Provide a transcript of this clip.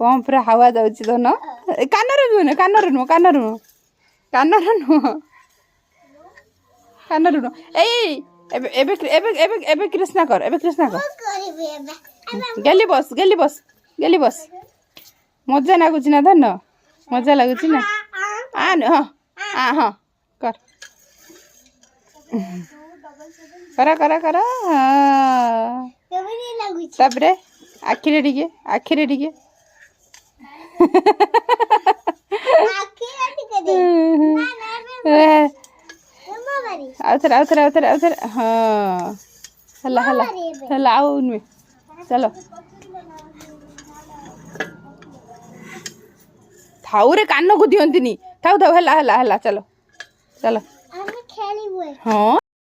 pump रे हवा जाउची धन कानर नुह कानर नुह कानर नुह कानर नुह कानर नुह ए एबे एबे एबे एबे एबे कृष्णा कर गेली बस मजा लागुची ना धन मजा लागुची ना हाँ हाँ कर करा करा करा तापरे आखिरे टिके आउथर हाँ हला हला हला आउ नुए चलो थाउ रे कान को दियंतिनी थाउ थाउ हला हला हला चलो चलो हाँ